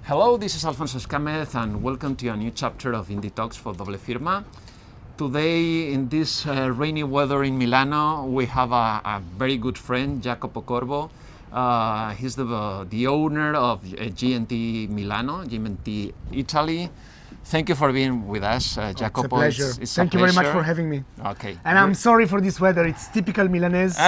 Hello, this is Alfonso Escámez and welcome to a new chapter of Indie Talks for Doble Firma. Today, in this rainy weather in Milano, we have a very good friend, Jacopo Corvo. He's the owner of GMT Milano, GMT Italy. Thank you for being with us, Jacopo. It's a pleasure. It's Thank you very much for having me. Okay. And I'm sorry for this weather. It's typical Milanese.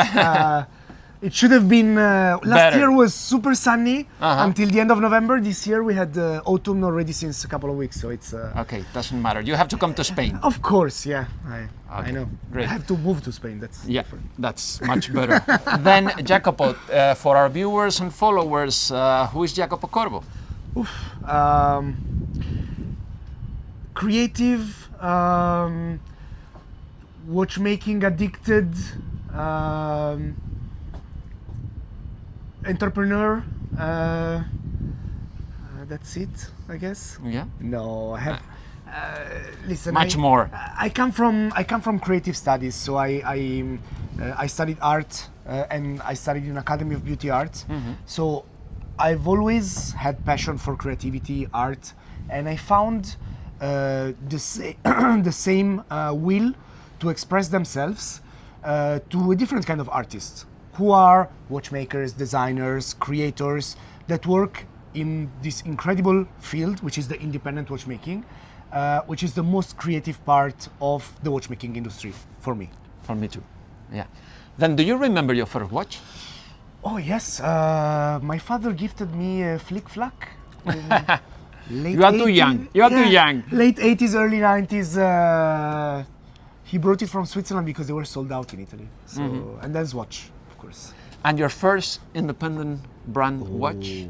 It should have been, last year was super sunny until the end of November. This year we had autumn already since a couple of weeks, so it's... Okay, doesn't matter. You have to come to Spain. Of course, yeah, I know. Great. I have to move to Spain, that's different. That's much better. Then, Jacopo, for our viewers and followers, who is Jacopo Corvo? Creative, watchmaking addicted, entrepreneur, that's it, I guess. Yeah. No, I have. Listen, much more. I come from creative studies, so I studied art and I studied in Academy of Beauty Art. So I've always had passion for creativity, art, and I found the same will to express themselves to a different kind of artists, who are watchmakers, designers, creators that work in this incredible field, which is the independent watchmaking, which is the most creative part of the watchmaking industry for me. For me too, yeah. Then do you remember your first watch? Oh yes, my father gifted me a Flick Flack. You are too young. You are too young. Late 80s, early 90s. He brought it from Switzerland because they were sold out in Italy. So, and then Swatch, of course. And your first independent brand watch?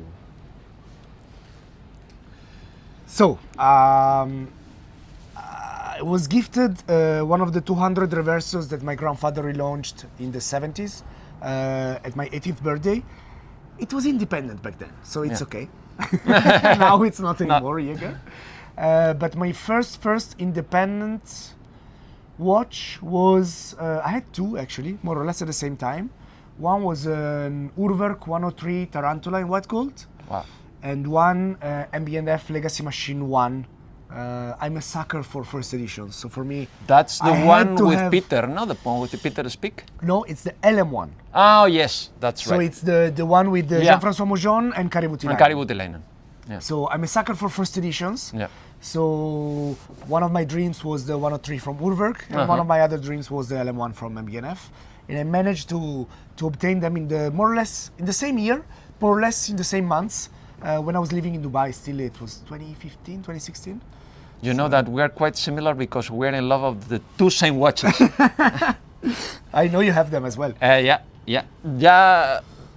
So, I was gifted one of the 200 reversos that my grandfather relaunched in the 70s at my 18th birthday. It was independent back then, so it's okay. Now it's not anymore, Jaeger. But my first independent watch was, I had two actually, more or less at the same time. One was an Urwerk 103 Tarantula in white gold. Wow. And one MB&F Legacy Machine 1. I'm a sucker for first editions, so for me... That's the one with Peter, no? The one with the Peter Speak? No, it's the LM1. Oh, yes, that's right. So it's the one with Jean-François Moujon and Kari Voutilainen. And Kari Voutilainen. Yeah. So I'm a sucker for first editions. Yeah. So one of my dreams was the 103 from Urwerk, and one of my other dreams was the LM1 from MB&F. And I managed to obtain them in the more or less in the same year, more or less in the same months. When I was living in Dubai, still it was 2015, 2016. You know that we are quite similar because we're in love of the two same watches. I know you have them as well. Yeah.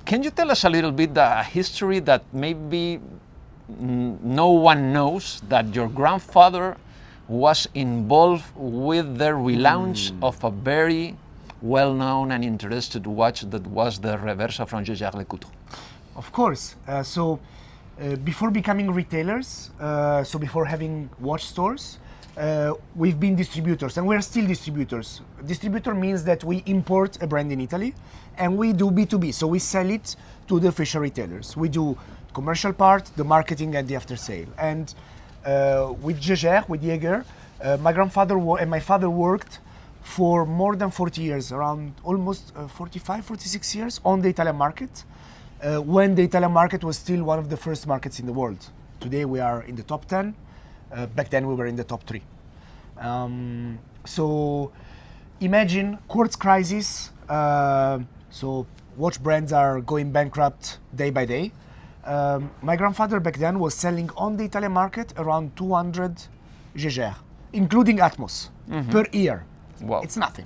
Can you tell us a little bit the history that maybe no one knows, that your grandfather was involved with the relaunch of a very well-known and interested watch that was the Reverso from Jaeger-LeCoultre? Of course. Before becoming retailers, so before having watch stores, we've been distributors, and we're still distributors. Distributor means that we import a brand in Italy and we do B2B, so we sell it to the official retailers. We do commercial part, the marketing and the after sale. And with Jaeger, my grandfather and my father worked for more than 40 years, around almost 45, 46 years on the Italian market. When the Italian market was still one of the first markets in the world. Today we are in the top 10. Back then we were in the top 3. So imagine quartz crisis. So watch brands are going bankrupt day by day. My grandfather back then was selling on the Italian market around 200 Jaeger, including Atmos, per year. Wow. It's nothing.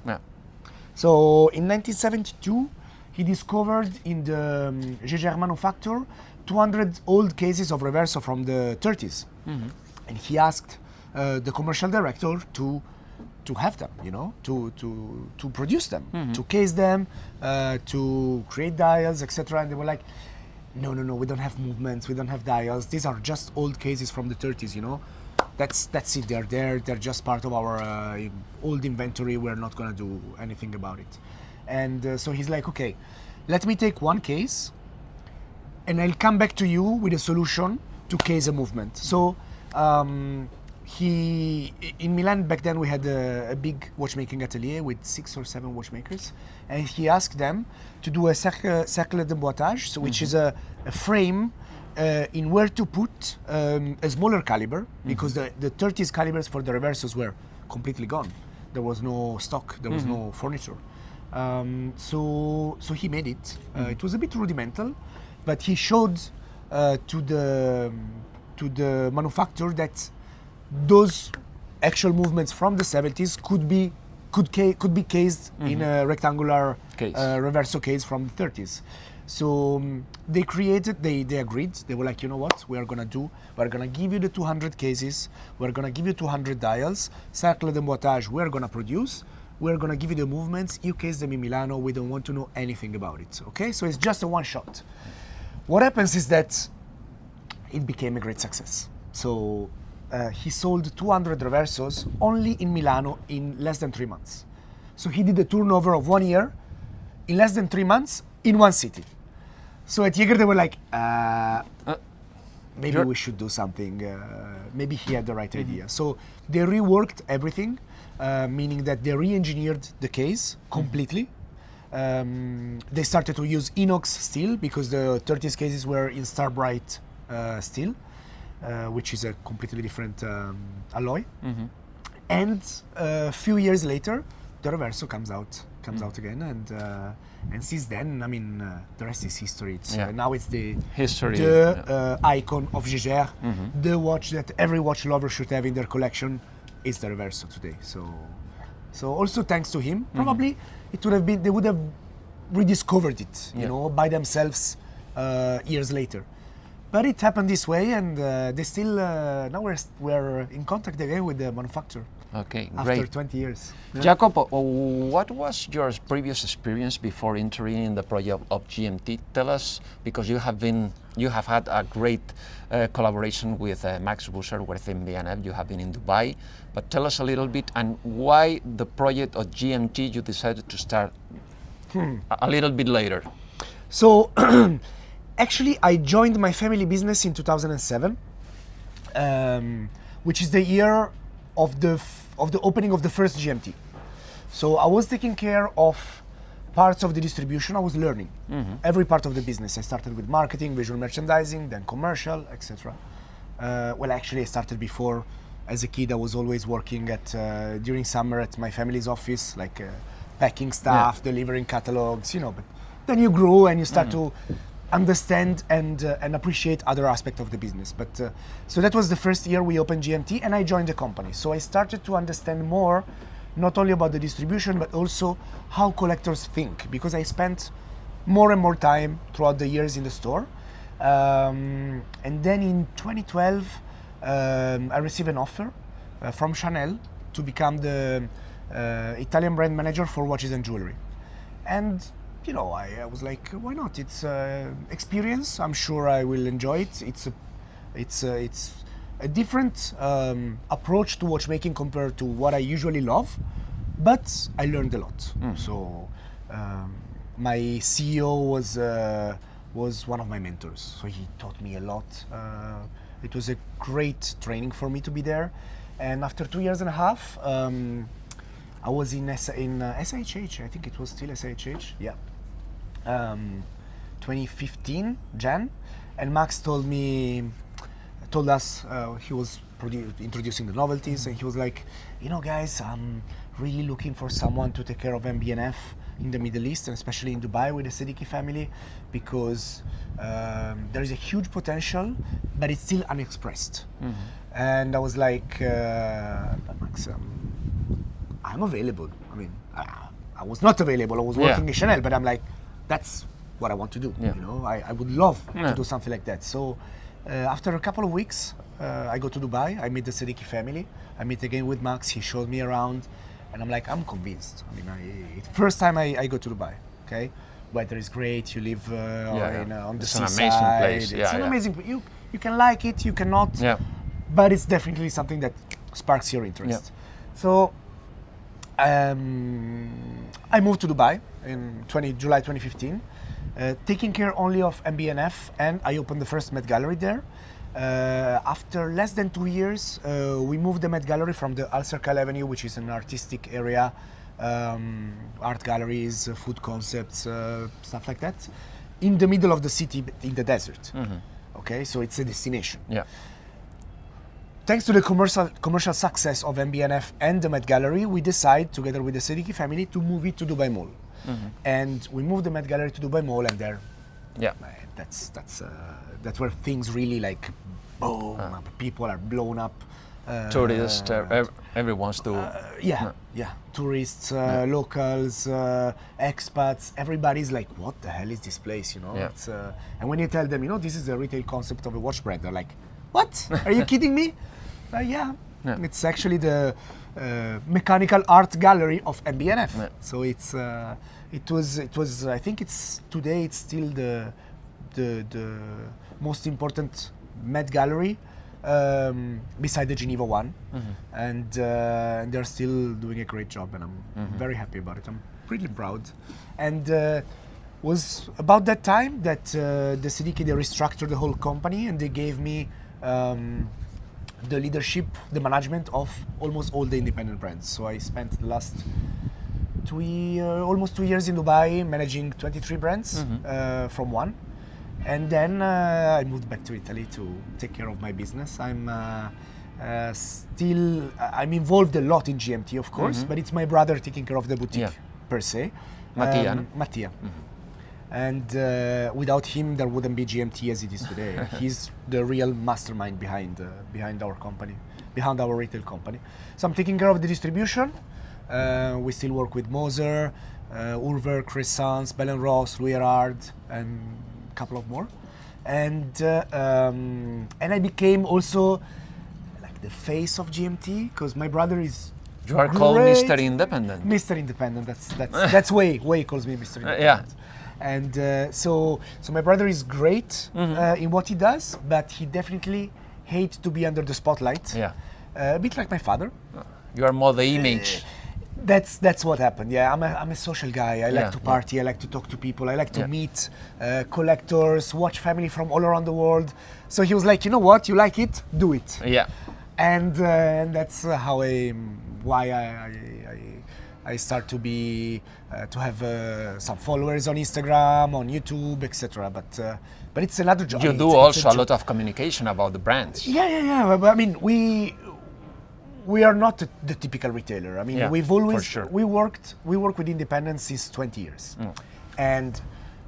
Yeah. So in 1972, he discovered in the Jaeger manufacture 200 old cases of Reverso from the 30s. And he asked the commercial director to have them, to produce them, to case them, to create dials, etc. And they were like, no, we don't have movements, we don't have dials. These are just old cases from the 30s, That's it, they're there, they're just part of our old inventory, we're not gonna do anything about it. And so he's like, okay, let me take one case and I'll come back to you with a solution to case a movement. So he in Milan back then we had a big watchmaking atelier with 6 or 7 watchmakers, and he asked them to do a cercle d'emboîtage, so which is a frame in where to put a smaller caliber, because the 30s calibers for the reversos were completely gone. There was no stock, there was no furniture. So he made it. It was a bit rudimental, but he showed to the manufacturer that those actual movements from the 70s could be cased in a rectangular reverso case from the 30s. So they agreed. They were like, you know what, we're gonna give you the 200 cases, we're gonna give you 200 dials, cercle d'emboîtage we're gonna produce, we're gonna give you the movements, you case them in Milano, we don't want to know anything about it, okay? So it's just a one shot. What happens is that it became a great success. So he sold 200 reversos only in Milano in less than 3 months. So he did a turnover of 1 year in less than 3 months in one city. So at Jaeger they were like, maybe we should do something. Maybe he had the right idea. So they reworked everything, meaning that they re-engineered the case completely. They started to use inox steel because the 30s cases were in star bright steel, which is a completely different alloy. And a few years later, the reverso comes out again, and since then, I mean, the rest is history. Now it's the history, icon of Jaeger, the watch that every watch lover should have in their collection is the reverso today. So also thanks to him, probably they would have rediscovered it, you know, by themselves years later. But it happened this way, and they still now we're in contact again with the manufacturer. Okay, after great. 20 years. Jacopo, what was your previous experience before entering in the project of GMT? Tell us, because you have had a great collaboration with Max Busser within BNF. You have been in Dubai, but tell us a little bit and why the project of GMT you decided to start a little bit later. So, actually, I joined my family business in 2007, which is the year of the opening of the first GMT. So I was taking care of parts of the distribution. I was learning every part of the business. I started with marketing, visual merchandising, then commercial, etc. Well, actually, I started before. As a kid, I was always working during summer at my family's office, like packing stuff, delivering catalogs, you know. But then you grow and you start to understand and appreciate other aspects of the business. But so that was the first year we opened GMT, and I joined the company. So I started to understand more, not only about the distribution, but also how collectors think, because I spent more and more time throughout the years in the store. And then in 2012, I received an offer from Chanel to become the Italian brand manager for watches and jewelry. And you know, I was like, why not? It's experience. I'm sure I will enjoy it. It's a different approach to watchmaking compared to what I usually love, but I learned a lot. So my CEO was one of my mentors. So he taught me a lot. It was a great training for me to be there. And after 2 years and a half, I was in SHH. I think it was still SHH. Yeah. 2015 Jan, and Max told us he was introducing the novelties, and he was like, you know, guys, I'm really looking for someone to take care of MBNF in the Middle East, and especially in Dubai with the Siddiqui family, because there is a huge potential, but it's still unexpressed. And I was like, Max, I'm available. I mean, I was not available. I was working in Chanel, but I'm like, that's what I want to do. You know, I would love to do something like that. So after a couple of weeks, I go to Dubai. I meet the Siddiqui family. I meet again with Max. He showed me around, and I'm like, I'm convinced. I mean, first time I go to Dubai. Okay, weather is great. You live on the seaside. It's an amazing place. It's an amazing. You can like it. You cannot. But it's definitely something that sparks your interest. So I moved to Dubai in July 2015, taking care only of MB&F, and I opened the first Met Gallery there. After less than 2 years, we moved the Met Gallery from the Al Circle Avenue, which is an artistic area, art galleries, food concepts, stuff like that, in the middle of the city, in the desert. Okay, so it's a destination. Yeah. Thanks to the commercial success of MB&F and the Met Gallery, we decide, together with the Siddiqui family, to move it to Dubai Mall. And we moved the Met Gallery to Dubai Mall, and there, that's where things really like boom. People are blown up. Tourists, everyone's to. Tourists, locals, expats. Everybody's like, "What the hell is this place?" You know. Yeah. It's, and when you tell them, this is the retail concept of a watch brand, they're like, "What? Are you kidding me?" Yeah. It's actually the mechanical art gallery of MB&F. Yeah. So it was. I think today it's still the most important Met Gallery beside the Geneva one, and they're still doing a great job, and I'm very happy about it. I'm pretty proud. And was about that time that the Siddiqui, they restructured the whole company, and they gave me the leadership, the management of almost all the independent brands. So I spent the last almost 2 years in Dubai managing 23 brands from one. And then I moved back to Italy to take care of my business. I'm involved a lot in GMT, of course, but it's my brother taking care of the boutique per se. Mattia. And without him, there wouldn't be GMT as it is today. He's the real mastermind behind our company, behind our retail company. So I'm taking care of the distribution. We still work with Moser, Urver, Crescents, Bell & Ross, Louis Erhard, and a couple of more. And I became also like the face of GMT, because my brother is. You are called Mr. Independent. Mr. Independent. That's Way. Way calls me Mr. Independent. Yeah. And so my brother is great in what he does, but he definitely hates to be under the spotlight. Yeah. A bit like my father. You are more the image. That's what happened. Yeah, I'm a social guy. I like to party. I like to talk to people. I like to meet collectors, watch family from all around the world. So he was like, you know what? You like it? Do it. Yeah. And that's why I start to be to have some followers on Instagram, on YouTube, etc. But it's another job. You do also a lot of communication about the brands. Yeah. But, I mean, we are not the typical retailer. I mean, we've always we work with independents since 20 years, and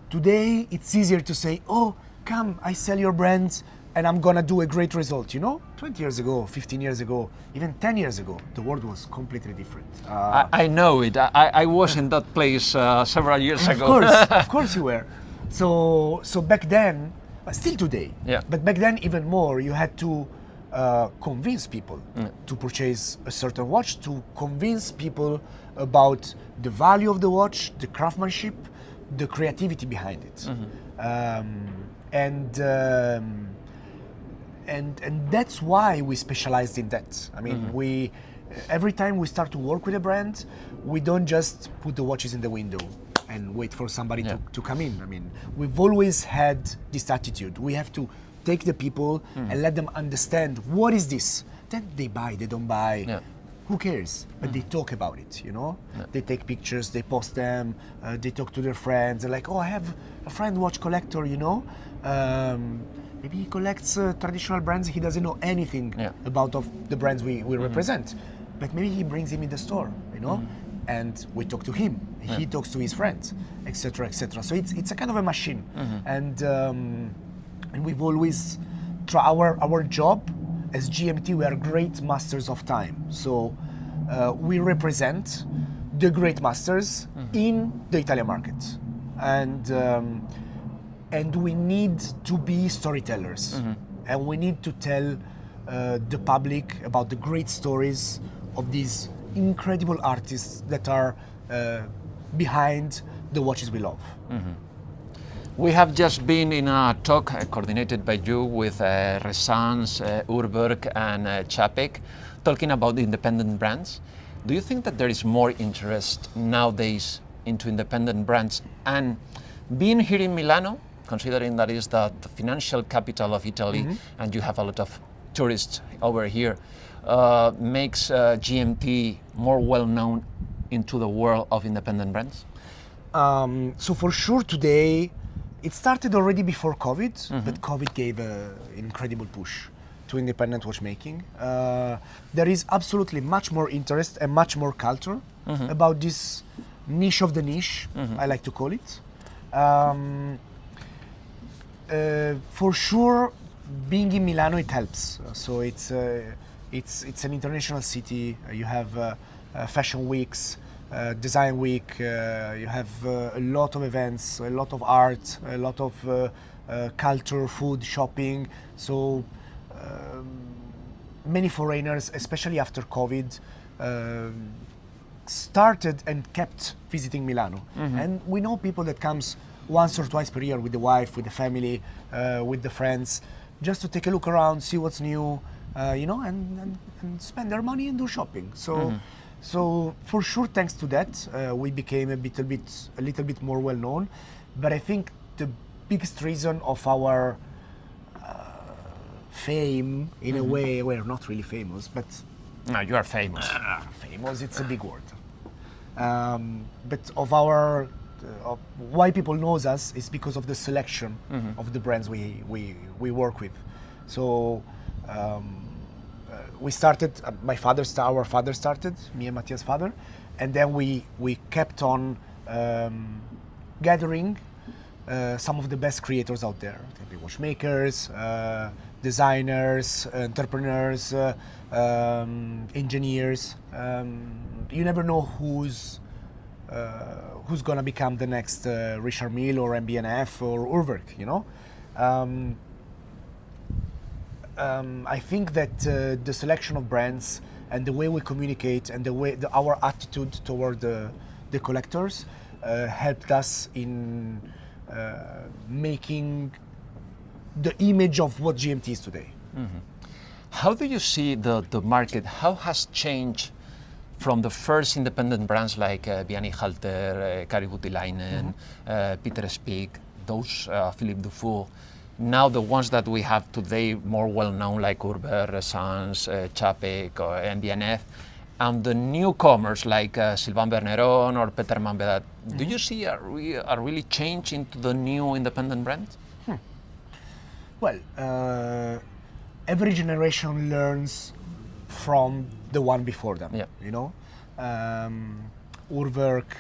today it's easier to say, "Oh, come, I sell your brands, and I'm gonna do a great result." 20 years ago, 15 years ago, even 10 years ago, the world was completely different. I know it. I was in that place several years ago. Of course you were. So back then, but still today. Yeah. But back then even more, you had to convince people to purchase a certain watch, to convince people about the value of the watch, the craftsmanship, the creativity behind it. And that's why we specialized in that. I mean, every time we start to work with a brand, we don't just put the watches in the window and wait for somebody to come in. I mean, we've always had this attitude. We have to take the people and let them understand what is this. Then they buy, they don't buy. Yeah. Who cares? But they talk about it, Yeah. They take pictures, they post them, they talk to their friends. They're like, "Oh, I have a friend watch collector, maybe he collects traditional brands. He doesn't know anything about of the brands we represent. But maybe he brings him in the store, and we talk to him. He talks to his friends, etc., etc. So it's a kind of a machine. And we've always our job as GMT. We are great masters of time. So we represent the great masters in the Italian market, and we need to be storytellers, and we need to tell the public about the great stories of these incredible artists that are behind the watches we love. We have just been in a talk coordinated by you with Resans, Urberg and Chapek, talking about independent brands. Do you think that there is more interest nowadays into independent brands? And Being here in Milano, considering that is the financial capital of Italy, and you have a lot of tourists over here, makes GMT more well known into the world of independent brands? So for sure today, it started already before COVID, but COVID gave an incredible push to independent watchmaking. There is absolutely much more interest and much more culture about this niche of the niche, I like to call it. For sure, being in Milano, it helps. So it's an international city. You have fashion weeks, design week. You have a lot of events, a lot of art, a lot of culture, food, shopping. So many foreigners, especially after COVID, started and kept visiting Milano. And we know people that comes once or twice per year with the wife, with the family, with the friends, just to take a look around, see what's new, and spend their money and do shopping. So for sure, thanks to that, we became a little bit more well known. But I think the biggest reason of our fame, in a way, we're not really famous, but No, you are famous. famous, it's a big word. But of our why people knows us is because of the selection of the brands we work with. So we started. Our father started, me and Mattia's father, and then we kept on gathering some of the best creators out there. It can be watchmakers, designers, entrepreneurs, engineers. You never know who's gonna become the next Richard Mille or MBNF or Urwerk, I think that the selection of brands and the way we communicate and our attitude toward the collectors helped us in making the image of what GMT is today. How do you see the market? How has changed from the first independent brands like Vianney Halter, Kari Voutilainen, Peter Spiek, those Philippe Dufour, now the ones that we have today more well known like Urber, Resans, Chapek or MBNF, and the newcomers like Sylvain Berneron or Peter Manvedat, do you see a really change into the new independent brands? Well, every generation learns from the one before them. Urwerk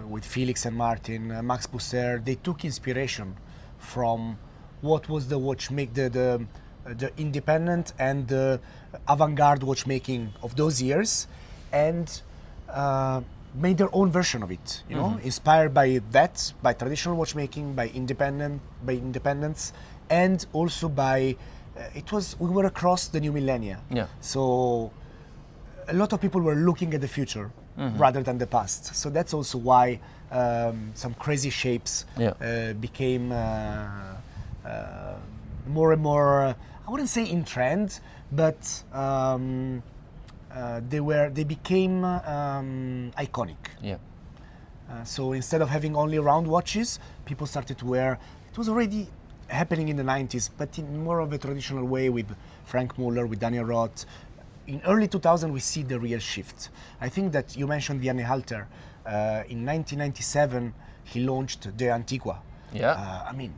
with Felix and Martin, Max Busser, they took inspiration from what was the the independent and the avant-garde watchmaking of those years, and made their own version of it. Inspired by that, by traditional watchmaking, by independence, and also by we were across the new millennia. So a lot of people were looking at the future rather than the past. So that's also why some crazy shapes became more and more, I wouldn't say in trend, but they became iconic. So instead of having only round watches, people started to wear, it was already happening in the 90s, but in more of a traditional way with Frank Muller, with Daniel Roth. In early 2000, we see the real shift. I think that you mentioned Vianney Halter. In 1997, he launched the Antigua. I mean,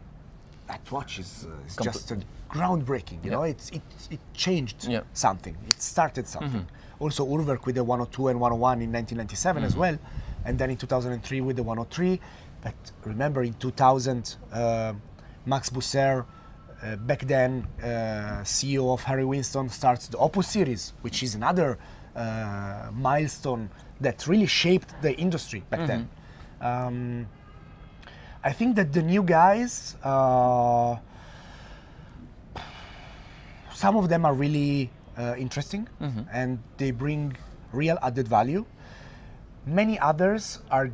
that watch is just groundbreaking. It changed something. It started something. Also, Urwerk with the 102 and 101 in 1997 as well, and then in 2003 with the 103. But remember, in 2000, Max Busser, back then CEO of Harry Winston, starts the Opus series, which is another milestone that really shaped the industry back then. I think that the new guys, some of them are really interesting and they bring real added value. Many others are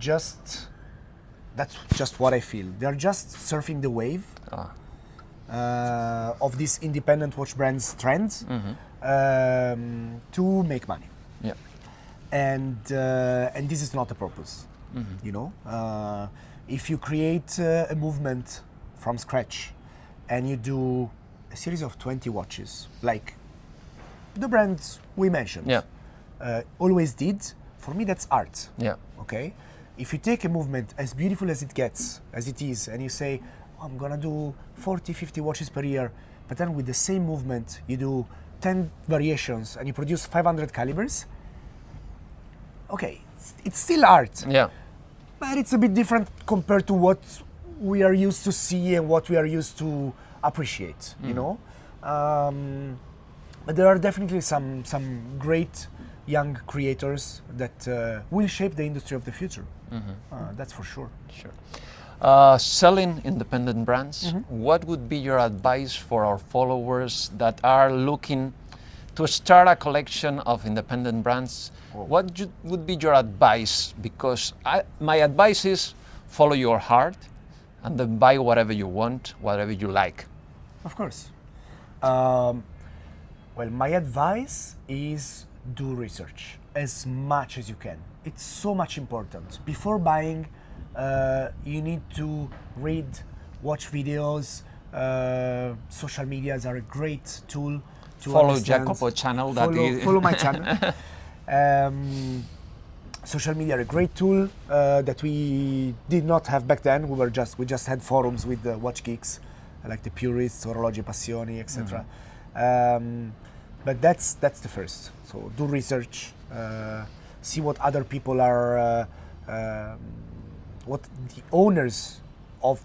that's just what I feel. They're just surfing the wave of this independent watch brands trends to make money. And this is not the purpose. if you create a movement from scratch and you do a series of 20 watches, like the brands we mentioned, always did, for me that's art. Yeah. Okay? If you take a movement as beautiful as it gets, as it is, and you say, oh, I'm gonna do 40, 50 watches per year, but then with the same movement you do 10 variations and you produce 500 calibers, okay, it's still art. Yeah. But it's a bit different compared to what we are used to see and what we are used to appreciate, you know? But there are definitely some great young creators that will shape the industry of the future. That's for sure. Sure. Selling independent brands, what would be your advice for our followers that are looking to start a collection of independent brands? What would be your advice? Because my advice is follow your heart and then buy whatever you want, whatever you like. Of course. Well, my advice is do research as much as you can. It's so much important. Before buying, you need to read, watch videos. Social medias are a great tool to follow understand. Jacopo channel. Follow my channel. Social media are a great tool that we did not have back then. We just had forums with the watch geeks, like the purists, orologi passioni, etc. But that's the first. So do research, see what other people are, what the owners of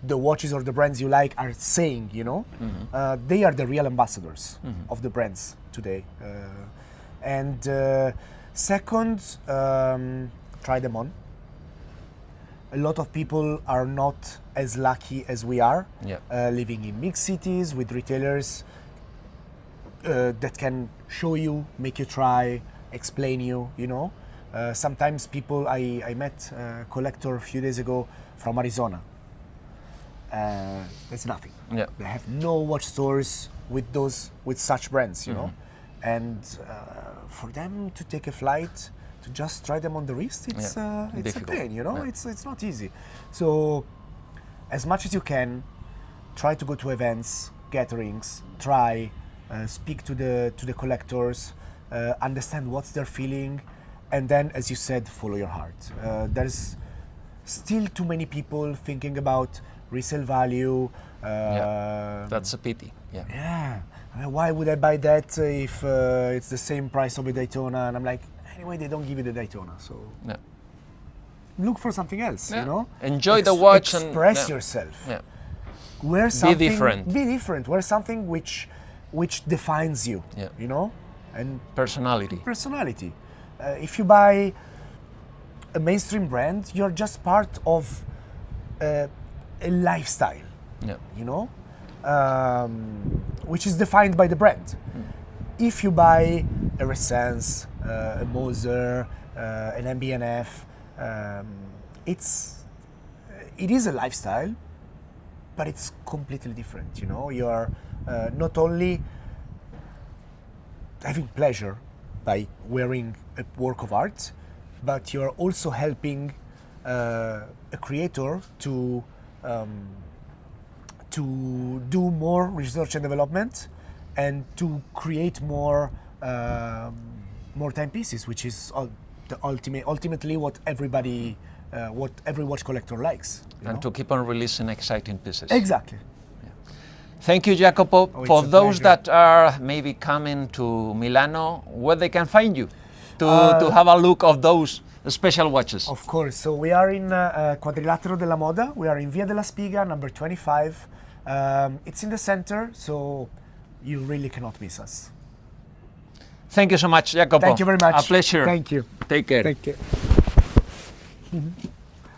the watches or the brands you like are saying. You know, they are the real ambassadors of the brands today. And second, try them on. A lot of people are not as lucky as we are, living in big cities with retailers that can show you, make you try, explain you, you know. Sometimes people, I met a collector a few days ago from Arizona. There's nothing. Yeah. They have no watch stores with such brands, you know. And for them to take a flight, to just try them on the wrist, it's a pain, you know. It's not easy. So as much as you can, try to go to events, gatherings, try, speak to the collectors, understand what's their feeling, and then, as you said, follow your heart. There's still too many people thinking about resale value. That's a pity. Yeah. Why would I buy that if it's the same price of a Daytona? And I'm like, anyway, they don't give you the Daytona, so look for something else. You know, enjoy the watch and express yourself. Yeah. Wear something. Be different. Be different. Wear something which defines you. Yeah. You know, and personality. If you buy a mainstream brand, you're just part of a lifestyle. Yeah. You know. Which is defined by the brand. If you buy a Resence, a Moser, an MB&F, it is a lifestyle, but it's completely different. You know, you are not only having pleasure by wearing a work of art, but you are also helping a creator to do more research and development and to create more timepieces, which is ultimately what every watch collector likes. And to keep on releasing exciting pieces. Exactly. Yeah. Thank you, Jacopo. For those pleasure. that are maybe coming to Milano, where they can find you to have a look of those special watches. Of course. So we are in Quadrilatero della Moda. We are in Via della Spiga, number 25. It's in the center, so you really cannot miss us. Thank you so much, Jacopo. Thank you very much. A pleasure. Thank you. Take care. Thank you.